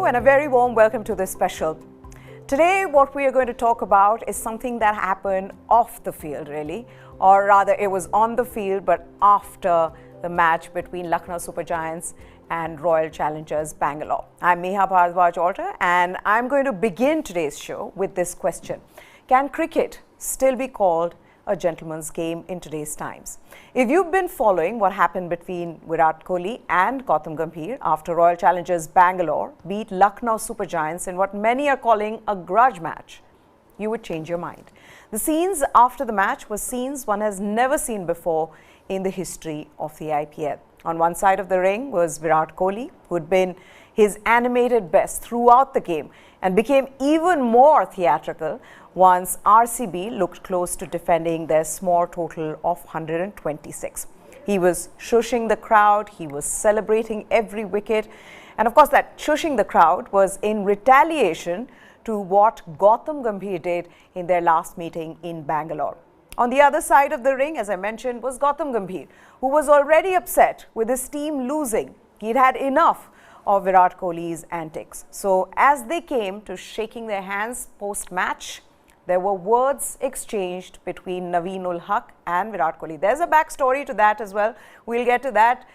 and a very warm welcome to this special. Today, what we are going to talk about is something that happened off the field, really, or rather, it was on the field, but after the match between Lucknow Super Giants and Royal Challengers Bangalore. I'm Meha Bhardwaj-Alter, and I'm going to begin today's show with this question. Can cricket still be called a gentleman's game in today's times? If you've been following what happened between Virat Kohli and Gautam Gambhir after Royal Challengers Bangalore beat Lucknow Super Giants in what many are calling a grudge match, you would change your mind. The scenes after the match were scenes one has never seen before in the history of the IPL. On one side of the ring was Virat Kohli, who had been his animated best throughout the game and became even more theatrical once RCB looked close to defending their small total of 126. He was shushing the crowd, he was celebrating every wicket, and of course that shushing the crowd was in retaliation to what Gautam Gambhir did in their last meeting in Bangalore. On the other side of the ring, as I mentioned, was Gautam Gambhir, who was already upset with his team losing. He'd had enough of Virat Kohli's antics. So as they came to shaking their hands post-match, there were words exchanged between Naveen and Virat Kohli. There's a backstory to that as well. We'll get to that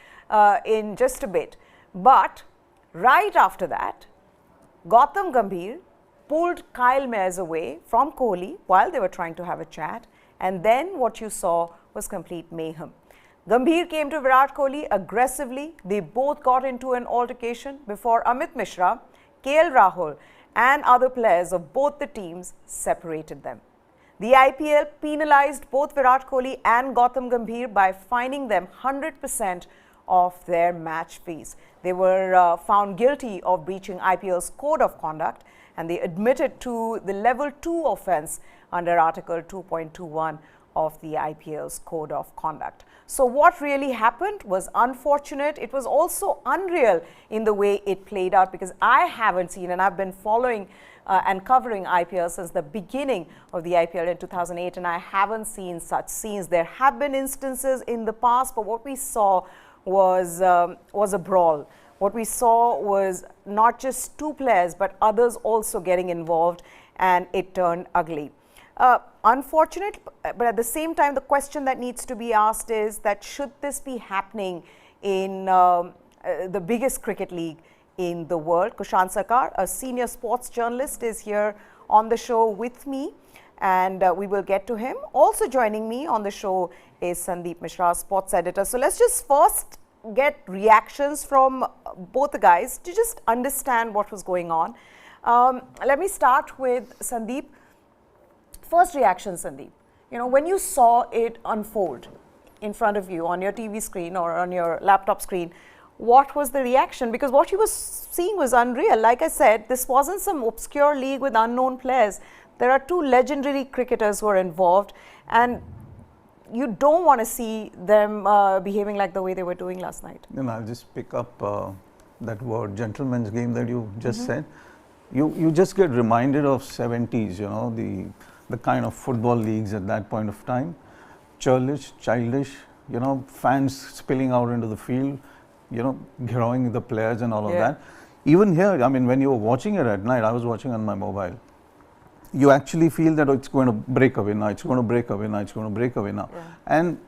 in just a bit. But right after that, Gautam Gambhir pulled Kyle Mayers away from Kohli while they were trying to have a chat. And then what you saw was complete mayhem. Gambhir came to Virat Kohli aggressively. They both got into an altercation before Amit Mishra, KL Rahul and other players of both the teams separated them. The IPL penalized both Virat Kohli and Gautam Gambhir by fining them 100% of their match fees. They were found guilty of breaching IPL's code of conduct, and they admitted to the level 2 offence under Article 2.21 of the IPL's code of conduct. So what really happened was unfortunate. It was also unreal in the way it played out, because I haven't seen, and I've been following and covering IPL since the beginning of the IPL in 2008, and I haven't seen such scenes. There have been instances in the past, but what we saw was a brawl. What we saw was not just two players, but others also getting involved, and it turned ugly. Unfortunate, but at the same time, the question that needs to be asked is that should this be happening in the biggest cricket league in the world? Kushan Sarkar, a senior sports journalist, is here on the show with me, and we will get to him. Also joining me on the show is Sandeep Mishra, sports editor. So let's just first get reactions from both the guys to just understand what was going on. Let me start with Sandeep. First reaction, Sandeep. You know, when you saw it unfold in front of you on your TV screen or on your laptop screen, what was the reaction? Because what you were seeing was unreal. Like I said, this wasn't some obscure league with unknown players. There are two legendary cricketers who are involved, and you don't want to see them behaving like the way they were doing last night. You know, I'll just pick up that word, gentleman's game, that you just said. You just get reminded of 70s, you know, the kind of football leagues at that point of time. Childish, you know, fans spilling out into the field, you know, growing the players and all of that. Even here, I mean, when you were watching it at night, I was watching on my mobile, you actually feel that it's going to break away now, it's going to break away now, it's going to break away now. Yeah. And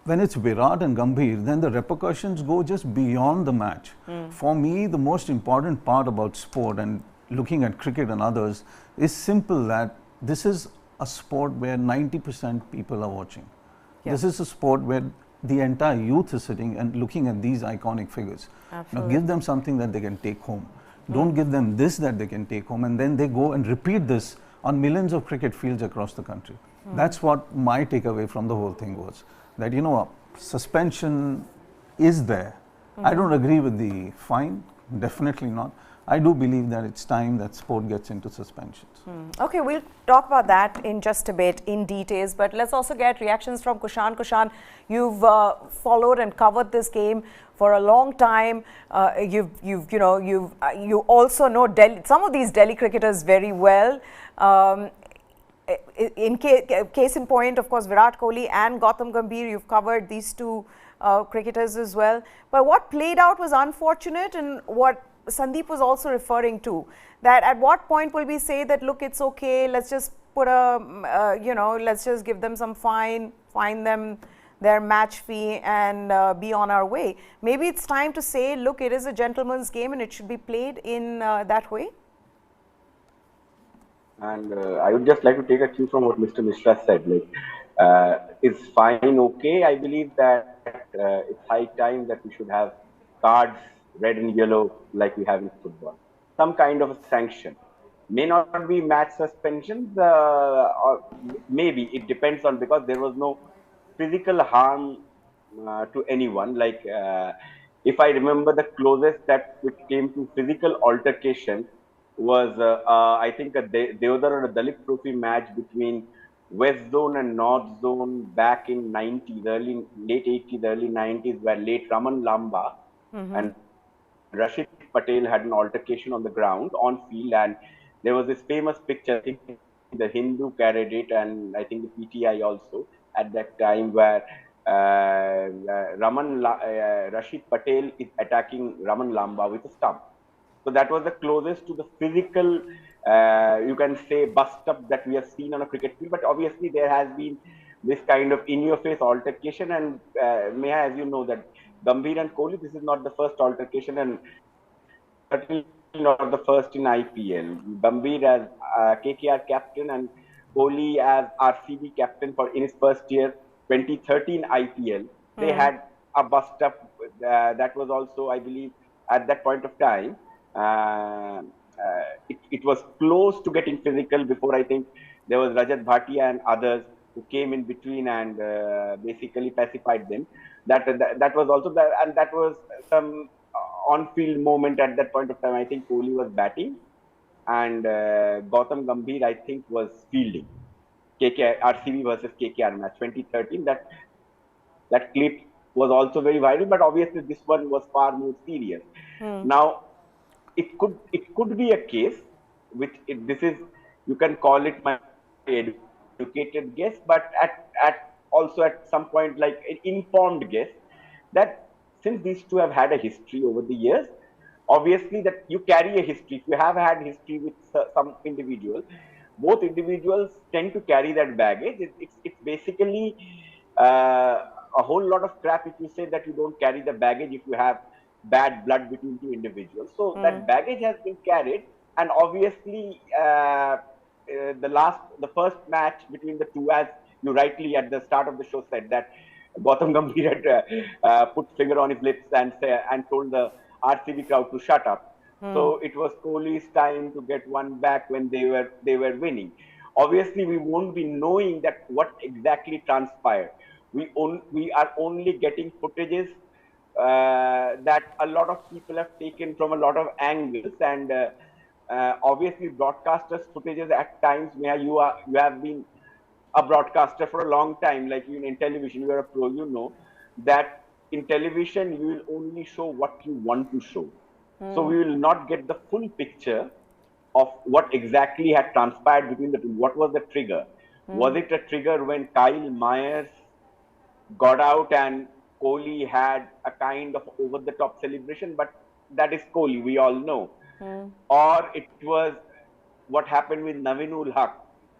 when it's Virat and Gambhir, then the repercussions go just beyond the match. For me, the most important part about sport and looking at cricket and others is simple, that this is a sport where 90% people are watching. Yeah. This is a sport where the entire youth is sitting and looking at these iconic figures. Now give them something that they can take home. Don't give them this that they can take home, and then they go and repeat this on millions of cricket fields across the country. That's what my takeaway from the whole thing was. That, you know, suspension is there. I don't agree with the fine, definitely not. I do believe that it's time that sport gets into suspensions. Okay, we'll talk about that in just a bit in details, but let's also get reactions from Kushan. Kushan, you've followed and covered this game for a long time. You also know Delhi, some of these Delhi cricketers very well. Case in point, of course, Virat Kohli and Gautam Gambhir. You've covered these two cricketers as well. But what played out was unfortunate, and what Sandeep was also referring to, that at what point will we say that, look, it's okay, let's just put let's just give them some fine them their match fee and be on our way. Maybe it's time to say, look, it is a gentleman's game and it should be played in that way. And I would just like to take a cue from what Mr. Mishra said. Like, is fine okay? I believe that it's high time that we should have cards, red and yellow, like we have in football. Some kind of a sanction. May not be match suspensions, or maybe it depends on, because there was no physical harm to anyone. Like, if I remember, the closest that it came to physical altercation was, I think, a Deodar or a Dalit Trophy match between West Zone and North Zone back in 90s, late 80s, early 90s, where late Raman Lamba and Rashid Patel had an altercation on the ground, on field, and there was this famous picture, I think the Hindu carried it, and I think the PTI also at that time, where Rashid Patel is attacking Raman Lamba with a stump. So that was the closest to the physical, you can say, bust up that we have seen on a cricket field. But obviously there has been this kind of in-your-face altercation, and Meha, as you know, that Gambhir and Kohli, this is not the first altercation, and certainly not the first in IPL. Gambhir as KKR captain and Kohli as RCB captain in his first year, 2013 IPL. They had a bust up that was also, I believe, at that point of time. It was close to getting physical before, I think, there was Rajat Bhatia and others who came in between and basically pacified them. That was also that, and that was some on-field moment at that point of time. I think Kohli was batting and Gautam Gambhir, I think, was fielding. RCB versus KKR match 2013. That clip was also very viral, but obviously this one was far more serious. Now, it could be a case which this is, you can call it my educated guess, but also at some point like an informed guess, that since these two have had a history over the years, obviously that you carry a history. If you have had history with some individual, both individuals tend to carry that baggage. It's basically a whole lot of crap if you say that you don't carry the baggage if you have bad blood between two individuals. So that baggage has been carried, and obviously the first match between the two, as you rightly at the start of the show said, that Gautam Gambhir had put finger on his lips and told the RCB crowd to shut up. So it was Kohli's time to get one back when they were winning. Obviously, we won't be knowing that what exactly transpired. We are only getting footages that a lot of people have taken from a lot of angles, and obviously broadcasters' footages at times. You have been a broadcaster for a long time, like in television, you are a pro, you know that in television you will only show what you want to show. So we will not get the full picture of what exactly had transpired between the two. What was the trigger? Was it a trigger when Kyle Myers got out and Kohli had a kind of over-the-top celebration? But that is Kohli, we all know. Or it was what happened with Naveen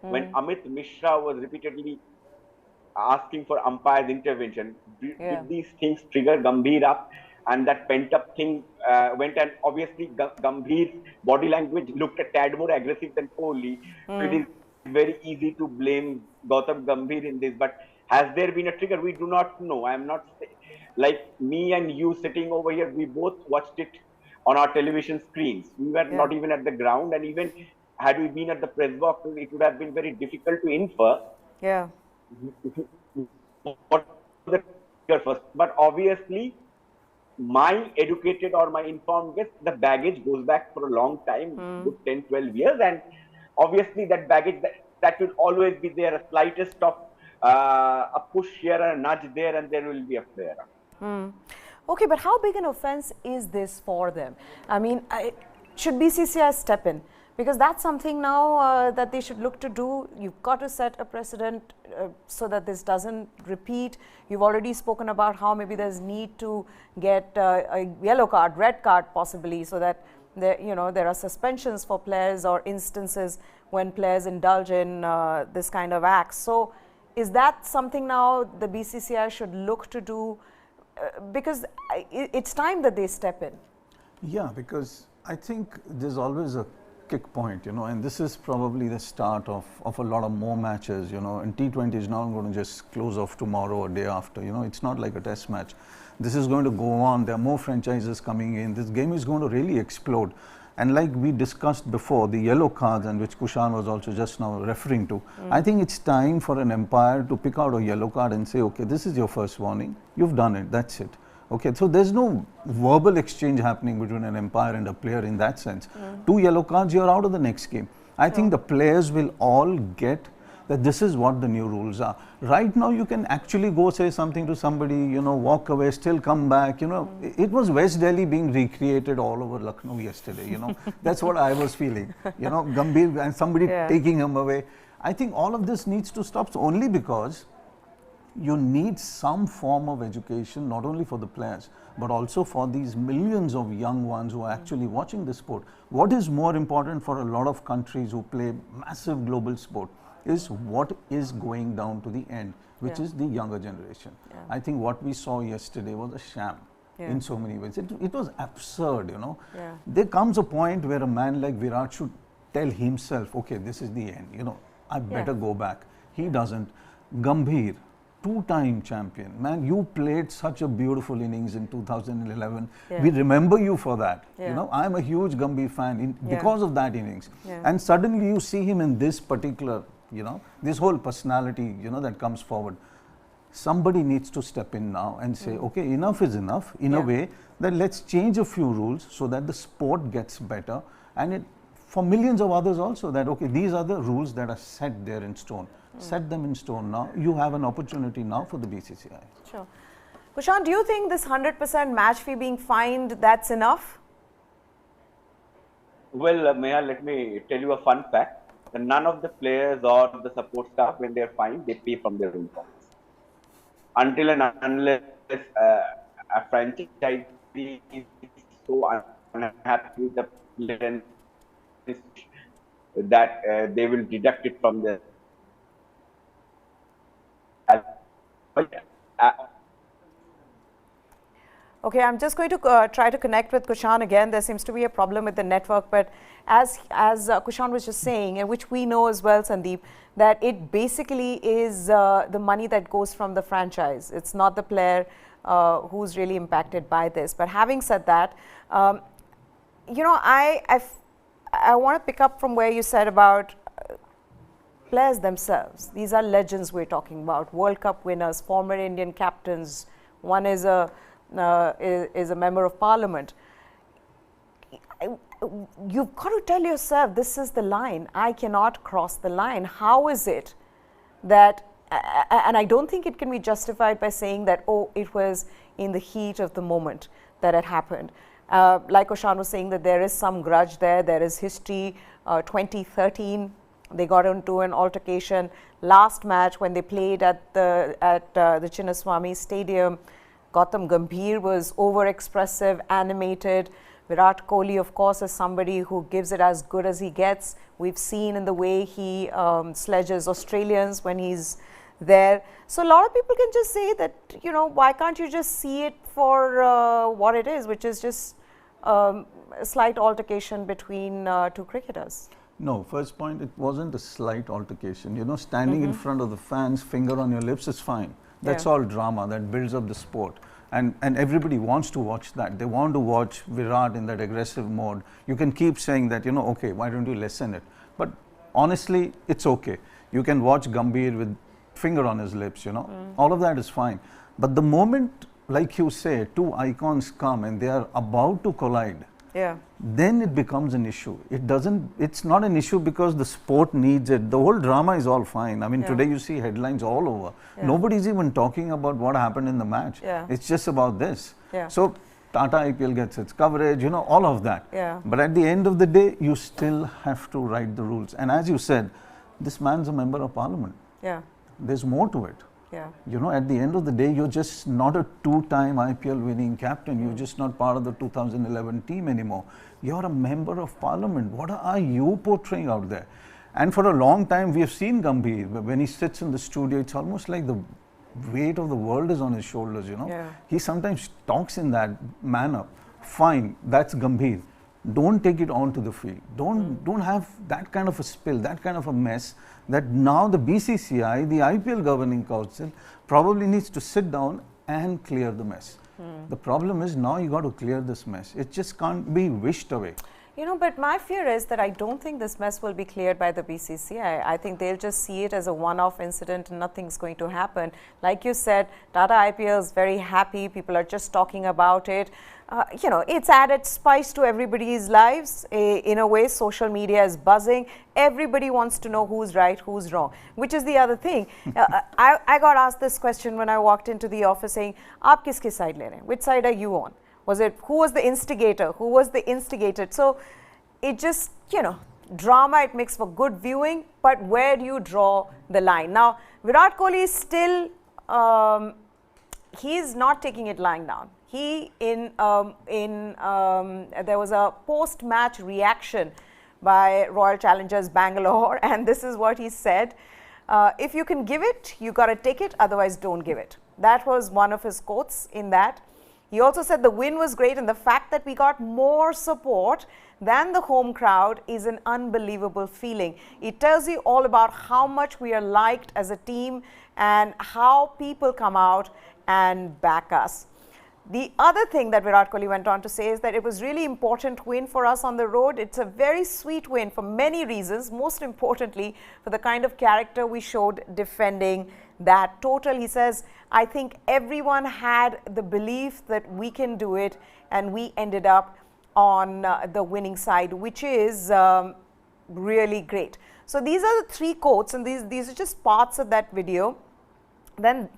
when Amit Mishra was repeatedly asking for umpire's intervention. Did these things trigger Gambhir up, and that pent-up thing went, and obviously Gambhir's body language looked a tad more aggressive than Kohli. So it is very easy to blame Gautam Gambhir in this, but has there been a trigger? We do not know. I am not like me and you sitting over here. We both watched it on our television screens. We were not even at the ground, and even had we been at the press box, it would have been very difficult to infer. What the trigger first? But obviously, my educated or my informed guess, the baggage goes back for a long time, good 10, 12 years, and obviously that baggage that will always be there. A slightest of a push here and a nudge there, and there will be a flare up. Okay, but how big an offense is this for them? I mean, should BCCI step in? Because that's something now that they should look to do. You've got to set a precedent so that this doesn't repeat. You've already spoken about how maybe there's need to get a yellow card, red card possibly, so that there are suspensions for players or instances when players indulge in this kind of acts. So is that something now the BCCI should look to do? Because it's time that they step in. Yeah, because I think there's always a kick point, and this is probably the start of a lot of more matches, and T20 is not going to just close off tomorrow or day after, it's not like a test match. This is going to go on. There are more franchises coming in. This game is going to really explode. And like we discussed before, the yellow cards, and which Kushan was also just now referring to, I think it's time for an umpire to pick out a yellow card and say, okay, this is your first warning. You've done it. That's it. Okay, so there's no verbal exchange happening between an umpire and a player in that sense. 2 yellow cards, you're out of the next game. I think the players will all get that this is what the new rules are. Right now, you can actually go say something to somebody, walk away, still come back. It was West Delhi being recreated all over Lucknow yesterday. That's what I was feeling. Gambhir and somebody taking him away. I think all of this needs to stop only because you need some form of education, not only for the players, but also for these millions of young ones who are actually watching the sport. What is more important for a lot of countries who play massive global sport is what is going down to the end, which is the younger generation. I think what we saw yesterday was a sham in so many ways. It was absurd, There comes a point where a man like Virat should tell himself, okay, this is the end, I better go back. He doesn't. Gambhir, 2-time champion. Man, you played such a beautiful innings in 2011. We remember you for that. I'm a huge Gambhir fan because of that innings. And suddenly you see him in this particular, this whole personality, that comes forward. Somebody needs to step in now and say, okay, enough is enough, in a way that let's change a few rules so that the sport gets better. And for millions of others also, that, okay, these are the rules that are set there in stone. Set them in stone now. You have an opportunity now for the BCCI. Sure. Kushan, do you think this 100% match fee being fined, that's enough? Well, Meha, let me tell you a fun fact. None of the players or the support staff, when they are fined, they pay from their own pockets. Until and unless a franchise is so unhappy with the player that they will deduct it from the Okay, I'm just going to try to connect with Kushan again. There seems to be a problem with the network, but as Kushan was just saying, and which we know as well, Sandeep, that it basically is the money that goes from the franchise. It's not the player who's really impacted by this. But having said that, I want to pick up from where you said about players themselves. These are legends we're talking about, World Cup winners, former Indian captains. One is a member of parliament. You've got to tell yourself, this is the line. I cannot cross the line. How is it that, and I don't think it can be justified by saying that, oh, it was in the heat of the moment that it happened. Like Kushan was saying, that there is some grudge there. There is history. 2013, they got into an altercation. Last match when they played at the Chinnaswamy Stadium, Gautam Gambhir was over-expressive, animated. Virat Kohli, of course, is somebody who gives it as good as he gets. We've seen in the way he sledges Australians when he's there. So a lot of people can just say that, why can't you just see it for what it is, which is just a slight altercation between 2 cricketers. No, first point, it wasn't a slight altercation. Standing in front of the fans, finger on your lips is fine. That's all drama that builds up the sport. And everybody wants to watch that. They want to watch Virat in that aggressive mode. You can keep saying that, okay, why don't you lessen it? But honestly, it's okay. You can watch Gambhir with finger on his lips, all of that is fine. But the moment, like you say, 2 icons come and they are about to collide, then it becomes an issue. It's not an issue because the sport needs it. The whole drama is all fine. I mean, today you see headlines all over. Nobody's even talking about what happened in the match. It's just about this. So Tata IPL gets its coverage, all of that. But at the end of the day, you still have to write the rules. And as you said, this man's a member of parliament. There's more to it. Yeah. You know, at the end of the day, you're just not a two-time IPL winning captain. You're just not part of the 2011 team anymore. You're a member of parliament. What are you portraying out there? And for a long time, we have seen Gambhir. When he sits in the studio, it's almost like the weight of the world is on his shoulders, you know. Yeah. He sometimes talks in that manner. Fine, that's Gambhir. Don't take it onto the field. Don't have that kind of a spill, that kind of a mess, that now the BCCI, the IPL Governing Council, probably needs to sit down and clear the mess. The problem is now you got to clear this mess. It just can't be wished away. You know, but my fear is that I don't think this mess will be cleared by the BCCI. I think they'll just see it as a one-off incident and nothing's going to happen. Like you said, Tata IPL is very happy. People are just talking about it. You know, it's added spice to everybody's lives. In a way, social media is buzzing. Everybody wants to know who's right, who's wrong, which is the other thing. I got asked this question when I walked into the office saying, "Aap kiski side le rahe hain? Which side are you on? Who was the instigator? Who was the instigated?" So it just, you know, drama, it makes for good viewing, but where do you draw the line? Now, Virat Kohli is still, he's not taking it lying down. He, there was a post-match reaction by Royal Challengers Bangalore, and this is what he said. If you can give it, you got to take it, otherwise don't give it. That was one of his quotes in that. He also said the win was great and the fact that we got more support than the home crowd is an unbelievable feeling. It tells you all about how much we are liked as a team and how people come out and back us. The other thing that Virat Kohli went on to say is that it was really important win for us on the road. It's a very sweet win for many reasons, most importantly for the kind of character we showed defending that total. He says, I think everyone had the belief that we can do it and we ended up on the winning side, which is really great. So these are the three quotes and these are just parts of that video. Then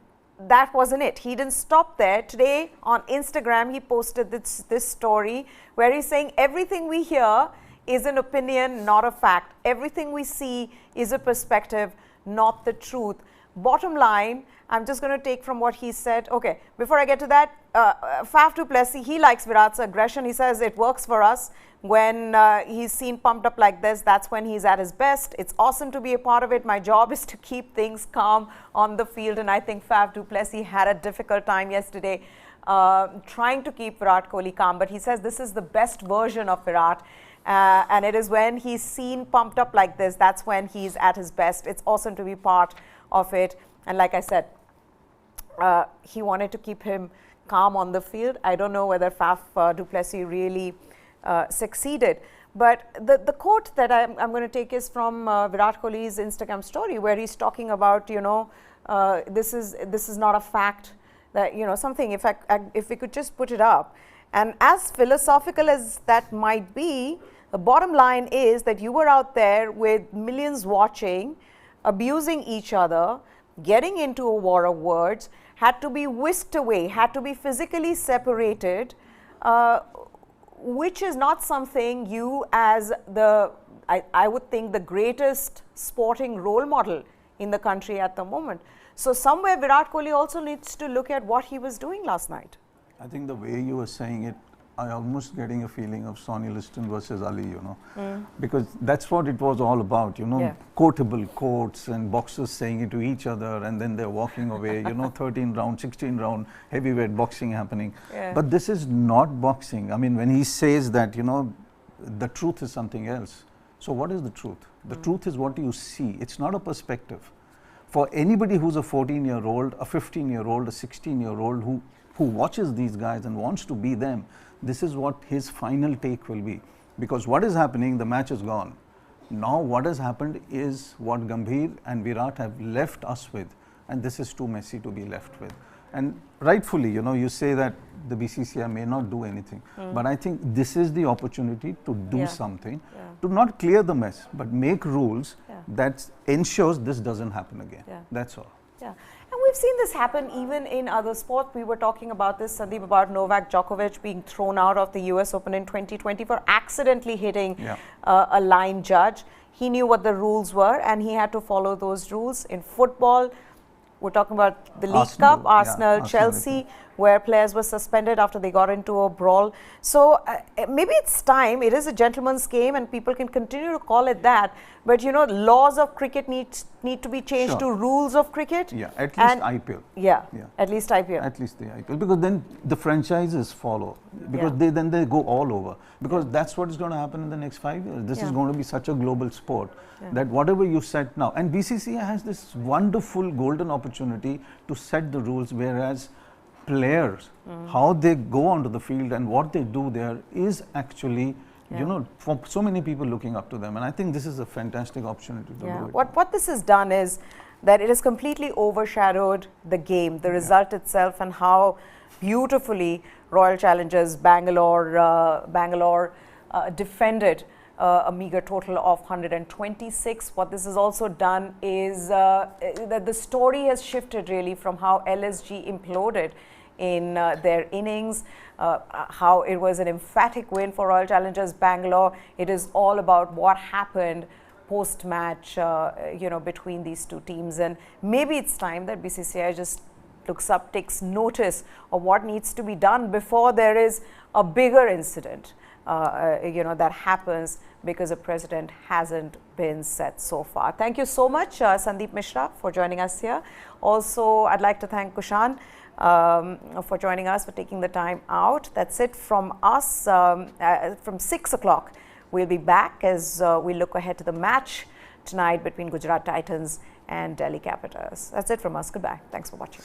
that wasn't it. He didn't stop there. Today on Instagram, he posted this story where he's saying everything we hear is an opinion, not a fact. Everything we see is a perspective, not the truth. Bottom line, I'm just going to take from what he said. Okay, before I get to that, Faf du Plessis, he likes Virat's aggression. He says it works for us. When he's seen pumped up like this, that's when he's at his best. It's awesome to be a part of it. My job is to keep things calm on the field. And I think Faf du Plessis had a difficult time yesterday trying to keep Virat Kohli calm. But he says this is the best version of Virat. And it is when he's seen pumped up like this, that's when he's at his best. It's awesome to be part of it. And like I said, he wanted to keep him calm on the field. I don't know whether Faf du Plessis really succeeded. But the quote that I'm going to take is from Virat Kohli's Instagram story where he's talking about, you know, this is not a fact, that, you know, something, if we could just put it up. And as philosophical as that might be, the bottom line is that you were out there with millions watching, abusing each other, getting into a war of words, had to be whisked away, had to be physically separated, which is not something you as I would think the greatest sporting role model in the country at the moment. So somewhere Virat Kohli also needs to look at what he was doing last night. I think the way you were saying it, I almost getting a feeling of Sonny Liston versus Ali, you know, because that's what it was all about, you know, quotable quotes and boxers saying it to each other and then they're walking away, you know, 13 round, 16 round heavyweight boxing happening. But this is not boxing. I mean, when he says that, you know, the truth is something else. So what is the truth? The truth is what you see. It's not a perspective. For anybody who's a 14-year-old, a 15-year-old, a 16-year-old who watches these guys and wants to be them, this is what his final take will be. Because what is happening, the match is gone. Now what has happened is what Gambhir and Virat have left us with, and this is too messy to be left with. And rightfully, you know, you say that the BCCI may not do anything, but I think this is the opportunity to do something, to not clear the mess, but make rules that ensures this doesn't happen again. That's all. Yeah. And we've seen this happen even in other sports. We were talking about this, Sandeep, about Novak Djokovic being thrown out of the US Open in 2020 for accidentally hitting a line judge. He knew what the rules were and he had to follow those rules. In football, we're talking about the League Arsenal, Cup, Arsenal, yeah, Chelsea, where players were suspended after they got into a brawl. So maybe it's time. It is a gentleman's game, and people can continue to call it that. But you know, laws of cricket need to be changed to rules of cricket. Yeah, at least IPL. Yeah, at least IPL. At least the IPL, because then the franchises follow, because then they go all over, because that's what is going to happen in the next 5 years. This is going to be such a global sport that whatever you set now, and BCCI has this wonderful golden opportunity to set the rules, whereas players, how they go onto the field and what they do there is actually, you know, for so many people looking up to them. And I think this is a fantastic opportunity to do it. What this has done is that it has completely overshadowed the game, the result itself, and how beautifully Royal Challengers Bangalore defended a meager total of 126. What this has also done is that the story has shifted really from how LSG imploded in their innings, how it was an emphatic win for Royal Challengers Bangalore. It is all about what happened post-match, you know, between these two teams. And maybe it's time that BCCI just looks up, takes notice of what needs to be done before there is a bigger incident, you know, that happens because a precedent hasn't been set so far. Thank you so much, Sandeep Mishra, for joining us here. Also, I'd like to thank Kushan for joining us, for taking the time out. That's it from us. From 6 o'clock, we'll be back as we look ahead to the match tonight between Gujarat Titans and Delhi Capitals. That's it from us. Goodbye. Thanks for watching.